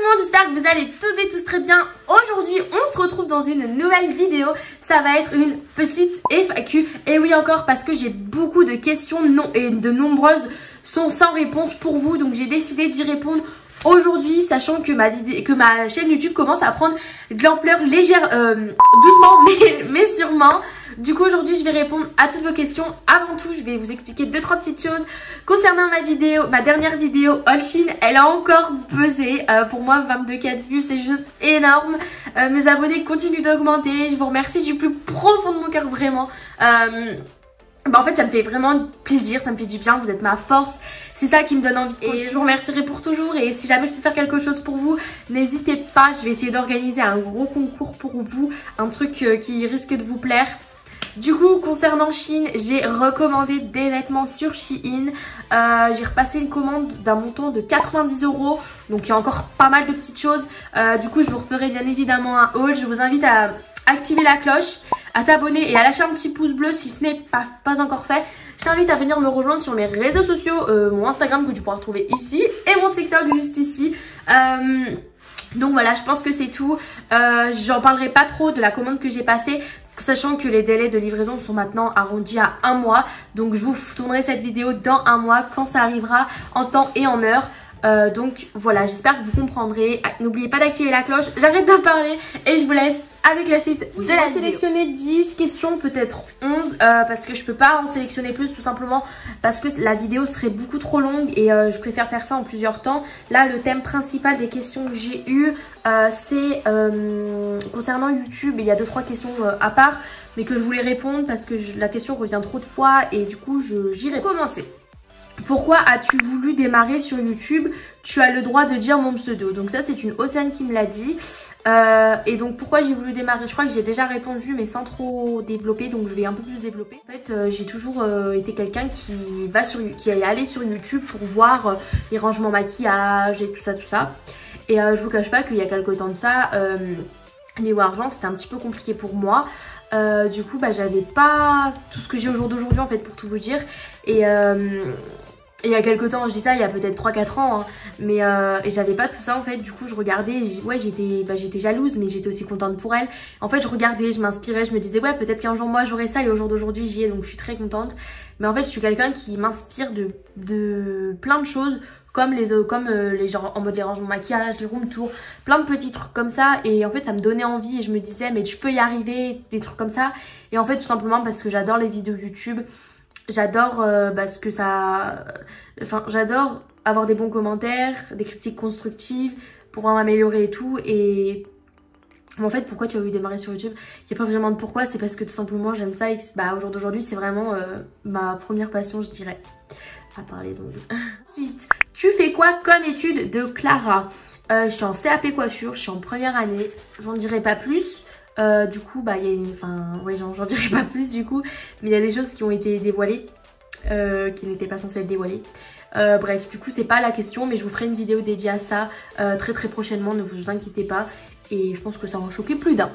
tout le monde, j'espère que vous allez toutes et tous très bien. Aujourd'hui, on se retrouve dans une nouvelle vidéo. Ça va être une petite FAQ. Et oui encore, parce que j'ai beaucoup de questions et de nombreuses sont sans réponse pour vous. Donc j'ai décidé d'y répondre aujourd'hui, sachant que ma chaîne YouTube commence à prendre de l'ampleur légère, doucement mais sûrement. Du coup aujourd'hui je vais répondre à toutes vos questions. Avant tout je vais vous expliquer 2-3 petites choses concernant ma dernière vidéo Haul Shein. Elle a encore buzzé, pour moi 22K de vues c'est juste énorme. Mes abonnés continuent d'augmenter, je vous remercie du plus profond de mon cœur vraiment. En fait ça me fait vraiment plaisir, ça me fait du bien, vous êtes ma force, c'est ça qui me donne envie de continuer. Et je vous remercierai pour toujours, et si jamais je peux faire quelque chose pour vous, n'hésitez pas, je vais essayer d'organiser un gros concours pour vous, un truc qui risque de vous plaire. Du coup concernant Shein, j'ai recommandé des vêtements sur Shein, j'ai repassé une commande d'un montant de 90 €, donc il y a encore pas mal de petites choses. Du coup je vous referai bien évidemment un haul, je vous invite à activer la cloche, à t'abonner et à lâcher un petit pouce bleu si ce n'est pas encore fait. Je t'invite à venir me rejoindre sur mes réseaux sociaux, mon Instagram que tu pourras retrouver ici et mon TikTok juste ici. Donc voilà, je pense que c'est tout. J'en parlerai pas trop de la commande que j'ai passée, sachant que les délais de livraison sont maintenant arrondis à 1 mois. Donc je vous tournerai cette vidéo dans 1 mois quand ça arrivera en temps et en heure. Donc voilà, j'espère que vous comprendrez. N'oubliez pas d'activer la cloche. J'arrête de parler et je vous laisse avec la suite de la vidéo. J'ai sélectionné 10 questions, peut-être 11, parce que je peux pas en sélectionner plus, tout simplement parce que la vidéo serait beaucoup trop longue et je préfère faire ça en plusieurs temps. Là le thème principal des questions que j'ai eues, c'est concernant YouTube. Il y a 2-3 questions à part, mais que je voulais répondre parce que la question revient trop de fois et du coup j'irai commencer. Pourquoi as-tu voulu démarrer sur YouTube? Tu as le droit de dire mon pseudo. Donc ça c'est une Océane qui me l'a dit. Et donc pourquoi j'ai voulu démarrer, je crois que j'ai déjà répondu mais sans trop développer, donc je vais un peu plus développer. En fait j'ai toujours été quelqu'un qui est allé sur YouTube pour voir les rangements maquillage et tout ça. Et je vous cache pas qu'il y a quelques temps de ça, niveau argent c'était un petit peu compliqué pour moi. Du coup j'avais pas tout ce que j'ai au jour d'aujourd'hui en fait, pour tout vous dire. Et il y a quelques temps, je dis ça, il y a peut-être 3-4 ans, hein, mais et j'avais pas tout ça en fait. Du coup je regardais, ouais j'étais jalouse, mais j'étais aussi contente pour elle. En fait je regardais, je m'inspirais, je me disais ouais peut-être qu'un jour moi j'aurai ça, et au jour d'aujourd'hui j'y ai, donc je suis très contente. Mais en fait je suis quelqu'un qui m'inspire de plein de choses, comme les gens en mode les rangements maquillage, les room tours, plein de petits trucs comme ça. Et en fait ça me donnait envie et je me disais mais tu peux y arriver, des trucs comme ça. Et en fait tout simplement parce que j'adore les vidéos YouTube. J'adore j'adore avoir des bons commentaires, des critiques constructives pour m'améliorer et tout. Et en fait pourquoi tu as voulu démarrer sur YouTube? Il n'y a pas vraiment de pourquoi, c'est parce que tout simplement j'aime ça et au jour d'aujourd'hui c'est vraiment ma première passion, je dirais, à part les ongles. Ensuite, tu fais quoi comme étude? De Clara. Je suis en CAP coiffure, je suis en première année, j'en dirai pas plus. Du coup j'en dirai pas plus du coup, mais il y a des choses qui ont été dévoilées qui n'étaient pas censées être dévoilées. Bref, du coup c'est pas la question, mais je vous ferai une vidéo dédiée à ça très prochainement, ne vous inquiétez pas, et je pense que ça va en choquer plus d'un.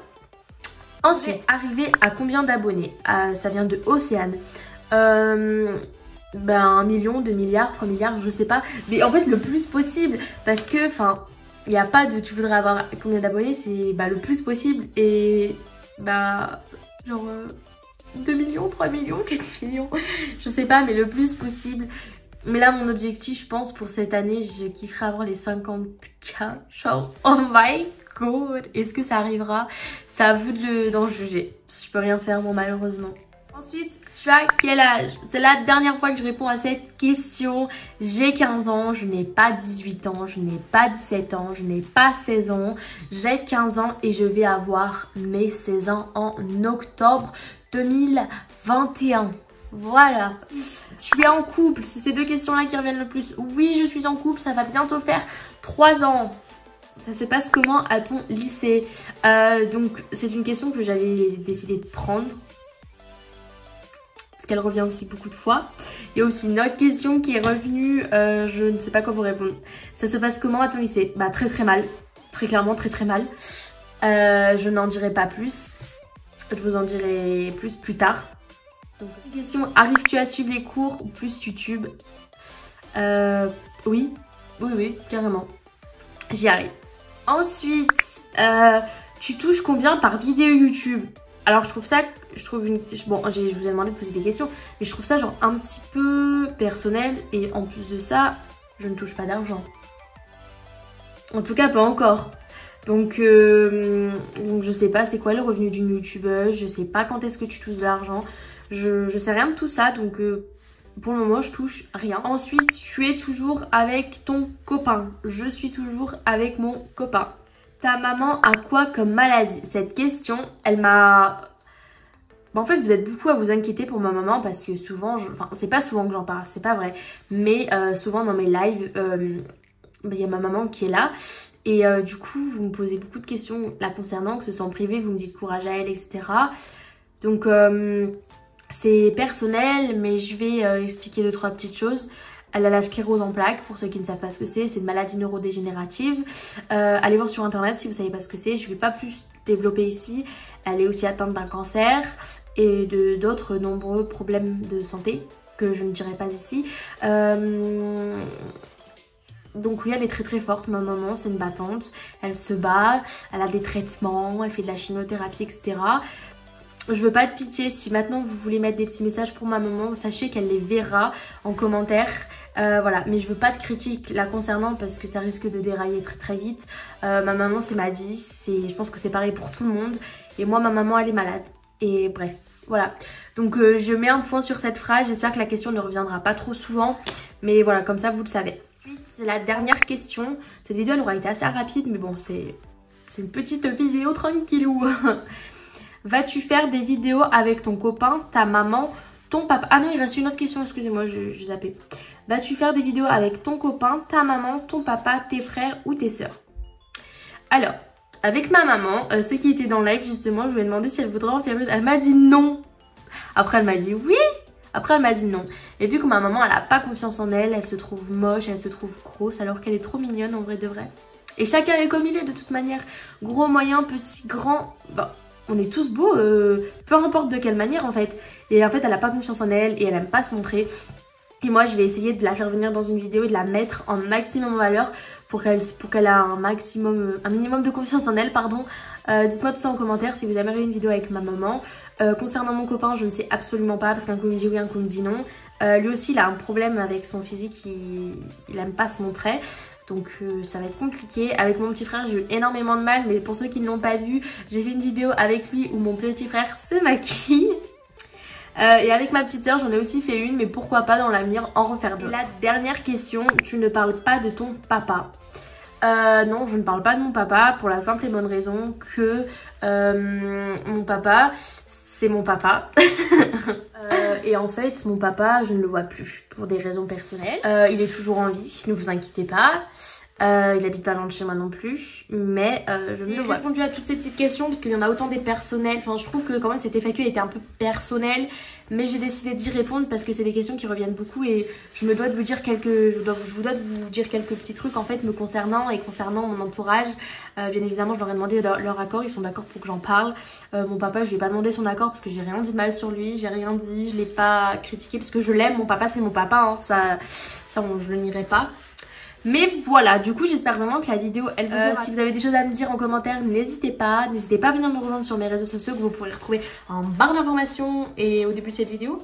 Ensuite, arrivé à combien d'abonnés? Ça vient de Océane. 1 million, 2 milliards, 3 milliards, je sais pas, mais en fait le plus possible, parce que il n'y a pas de tu voudrais avoir combien d'abonnés, c'est le plus possible. Et genre 2 millions, 3 millions, 4 millions, je sais pas, mais le plus possible. Mais là mon objectif, je pense pour cette année, je kifferais avoir les 50K. Genre oh my god, est-ce que ça arrivera? C'est à vous d'en juger, je peux rien faire moi malheureusement. Ensuite, tu as quel âge? C'est la dernière fois que je réponds à cette question. J'ai 15 ans, je n'ai pas 18 ans, je n'ai pas 17 ans, je n'ai pas 16 ans. J'ai 15 ans et je vais avoir mes 16 ans en octobre 2021. Voilà. Tu es en couple? C'est ces deux questions-là qui reviennent le plus. Oui, je suis en couple, ça va bientôt faire 3 ans. Ça se passe comment à ton lycée? Donc, c'est une question que j'avais décidé de prendre, qu'elle revient aussi beaucoup de fois. Il y a aussi une autre question qui est revenue, je ne sais pas quoi vous répondre. Ça se passe comment à ton lycée? Très mal, très clairement très mal. Je n'en dirai pas plus, je vous en dirai plus tard. Donc question, arrives-tu à suivre les cours ou plus YouTube? Oui, carrément, j'y arrive. Ensuite, tu touches combien par vidéo YouTube? Alors je trouve ça, bon, je vous ai demandé de poser des questions, mais je trouve ça genre un petit peu personnel et en plus de ça, je ne touche pas d'argent. En tout cas pas encore. Donc je sais pas c'est quoi le revenu d'une youtubeuse, je sais pas quand est-ce que tu touches de l'argent, je sais rien de tout ça, donc pour le moment je touche rien. Ensuite, tu es toujours avec ton copain? Je suis toujours avec mon copain. Ta maman a quoi comme maladie? Cette question, elle m'a... Bon, en fait, vous êtes beaucoup à vous inquiéter pour ma maman parce que souvent, enfin, c'est pas souvent que j'en parle, c'est pas vrai. Mais souvent dans mes lives, il y a ma maman qui est là. Et du coup, vous me posez beaucoup de questions la concernant, que ce soit en privé, vous me dites courage à elle, etc. Donc, c'est personnel, mais je vais expliquer 2-3 petites choses. Elle a la sclérose en plaques, pour ceux qui ne savent pas ce que c'est une maladie neurodégénérative. Allez voir sur internet si vous ne savez pas ce que c'est, je ne vais pas plus développer ici. Elle est aussi atteinte d'un cancer et d'autres nombreux problèmes de santé que je ne dirai pas ici. Donc oui, elle est très très forte, ma maman, c'est une battante. Elle se bat, elle a des traitements, elle fait de la chimiothérapie, etc. Je veux pas de pitié, si maintenant vous voulez mettre des petits messages pour ma maman, sachez qu'elle les verra en commentaire. Voilà, mais je veux pas de critiques la concernant parce que ça risque de dérailler très très vite. Ma maman c'est ma vie, je pense que c'est pareil pour tout le monde. Et moi ma maman elle est malade. Et bref, voilà. Donc je mets un point sur cette phrase, j'espère que la question ne reviendra pas trop souvent. Mais voilà, comme ça vous le savez. Ensuite, c'est la dernière question. Cette vidéo elle aura été assez rapide, mais bon c'est une petite vidéo tranquillou. Vas-tu faire des vidéos avec ton copain, ta maman, ton papa? Ah non, il reste une autre question, excusez-moi, je zappais. Vas-tu faire des vidéos avec ton copain, ta maman, ton papa, tes frères ou tes sœurs? Alors, avec ma maman, ceux qui étaient dans le live justement, je lui ai demandé si elle voudrait en faire une. Elle m'a dit non. Après elle m'a dit oui. Après elle m'a dit non. Et vu que ma maman elle a pas confiance en elle, elle se trouve moche, elle se trouve grosse alors qu'elle est trop mignonne en vrai de vrai. Et chacun est comme il est de toute manière. Gros, moyen, petit, grand, bah, on est tous beaux, peu importe de quelle manière en fait. Et en fait elle a pas confiance en elle et elle aime pas se montrer. Et moi je vais essayer de la faire venir dans une vidéo et de la mettre en maximum en valeur pour qu'elle ait un minimum de confiance en elle, pardon. Dites-moi tout ça en commentaire si vous aimeriez une vidéo avec ma maman. Concernant mon copain, je ne sais absolument pas parce qu'un coup il me dit oui, un coup il me dit non. Lui aussi il a un problème avec son physique, il aime pas se montrer. Donc ça va être compliqué. Avec mon petit frère j'ai eu énormément de mal, mais pour ceux qui ne l'ont pas vu, j'ai fait une vidéo avec lui où mon petit frère se maquille. Et avec ma petite soeur j'en ai aussi fait une, mais pourquoi pas dans l'avenir en refaire deux. La dernière question, tu ne parles pas de ton papa? Non, je ne parle pas de mon papa pour la simple et bonne raison que mon papa c'est mon papa. Et en fait mon papa je ne le vois plus pour des raisons personnelles. Il est toujours en vie, ne vous inquiétez pas. Il habite pas loin de chez moi non plus, mais je ne le vois. J'ai répondu à toutes ces petites questions parce qu'il y en a autant des personnelles. Enfin, je trouve que quand même cette FAQ était un peu personnelle, mais j'ai décidé d'y répondre parce que c'est des questions qui reviennent beaucoup et je me dois de vous dire je vous dois de vous dire quelques petits trucs en fait me concernant et concernant mon entourage. Bien évidemment, je leur ai demandé leur accord, ils sont d'accord pour que j'en parle. Mon papa, je lui ai pas demandé son accord parce que j'ai rien dit de mal sur lui, j'ai rien dit, je l'ai pas critiqué parce que je l'aime. Mon papa, c'est mon papa, hein, ça je le nierai pas. Mais voilà, du coup j'espère vraiment que la vidéo elle vous aura. Si vous avez des choses à me dire en commentaire, n'hésitez pas à venir me rejoindre sur mes réseaux sociaux que vous pourrez retrouver en barre d'informations et au début de cette vidéo.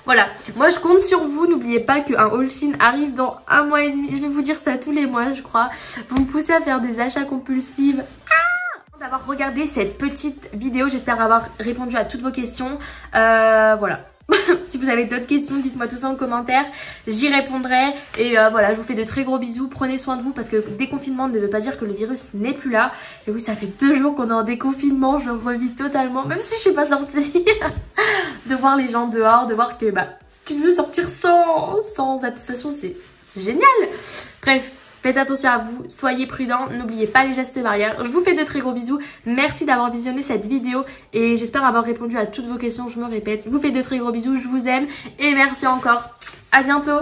Voilà, moi je compte sur vous, n'oubliez pas qu'un haul Shein arrive dans 1 mois et demi, je vais vous dire ça tous les mois je crois. Vous me poussez à faire des achats compulsifs. D'avoir regardé cette petite vidéo, j'espère avoir répondu à toutes vos questions. Voilà. Si vous avez d'autres questions, dites-moi tout ça en commentaire, j'y répondrai. Et voilà, je vous fais de très gros bisous, prenez soin de vous parce que déconfinement ne veut pas dire que le virus n'est plus là. Et oui, ça fait 2 jours qu'on est en déconfinement, je revis totalement, même si je suis pas sortie. De voir les gens dehors, de voir que bah tu veux sortir sans attestation, c'est génial. Bref. Faites attention à vous, soyez prudents, n'oubliez pas les gestes barrières. Je vous fais de très gros bisous, merci d'avoir visionné cette vidéo et j'espère avoir répondu à toutes vos questions, je me répète. Je vous fais de très gros bisous, je vous aime et merci encore. À bientôt.